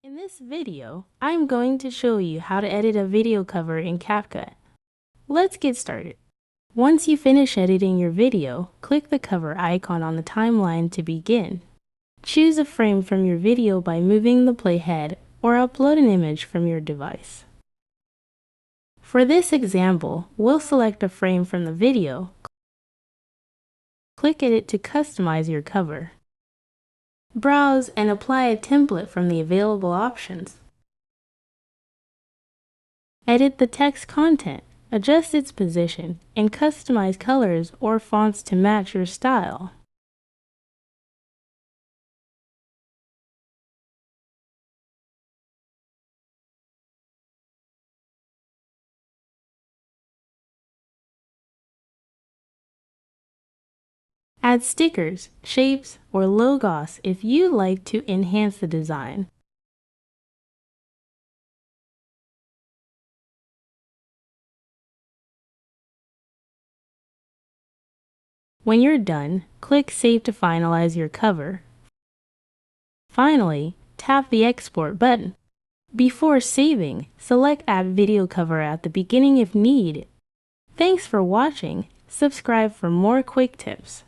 In this video, I'm going to show you how to edit a video cover in CapCut. Let's get started. Once you finish editing your video, click the cover icon on the timeline to begin. Choose a frame from your video by moving the playhead or upload an image from your device. For this example, we'll select a frame from the video. Click Edit to customize your cover. Browse and apply a template from the available options. Edit the text content, adjust its position, and customize colors or fonts to match your style. Add stickers, shapes, or logos if you'd like to enhance the design. When you're done, click Save to finalize your cover. Finally, tap the Export button. Before saving, select Add Video Cover at the beginning if needed. Thanks for watching. Subscribe for more quick tips.